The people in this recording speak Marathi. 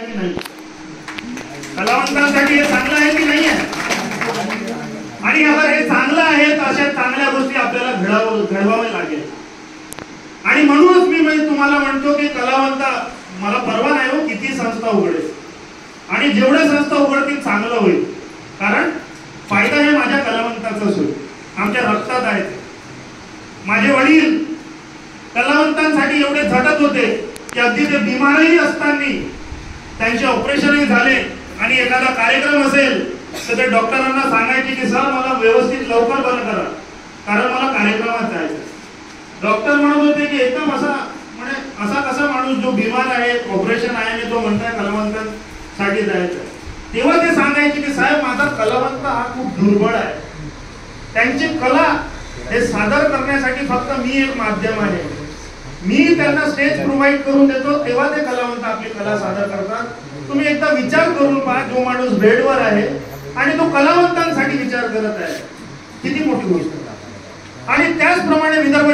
की नाही? कलावंतांसाठी हे चांगलं आहे की नाही आहे? आणि अगर हे चांगलं आहे तर अशा चांगल्या गोष्टी आपल्याला घडवावे लागेल. आणि म्हणूनच मी तुम्हाला म्हणतो की कलावंत मला परवा नाही हो किती संस्था उघडेल आणि जेवढे संस्था उघडतील चांगलं होईल. कारण फायदा हे माझ्या कलावंताचाच होईल, आमच्या रक्तात आहे. माझे वडील कलावंतांसाठी एवढे झटत होते की अगदी ते बिमारही असताना त्यांचे ऑपरेशनही झाले आणि एखादा कार्यक्रम असेल तर ते डॉक्टरांना सांगायचे की सर मला व्यवस्थित लवकर बंद करा कारण मला कार्यक्रमात जायचं. डॉक्टर म्हणत होते की एकदम असा कसा माणूस जो बिमार आहे, ऑपरेशन आहे आणि तो म्हणताय कलावंतांसाठी जायचं. तेव्हा ते सांगायचे की साहेब माझा कलावंत हा खूप दुर्बळ आहे, त्यांची कला हे सादर करण्यासाठी फक्त मी एक माध्यम आहे, मी त्यांना स्टेज प्रोव्हाइड करून देतो तेव्हा ते कलावंत आपली कला सादर करतात. तुम्ही एकदा विचार करून पहा, जो माणूस बेडवर आहे आणि तो कलावंतांसाठी विचार करत आहे, किती मोठी गोष्ट. आणि त्याचप्रमाणे विदर्भ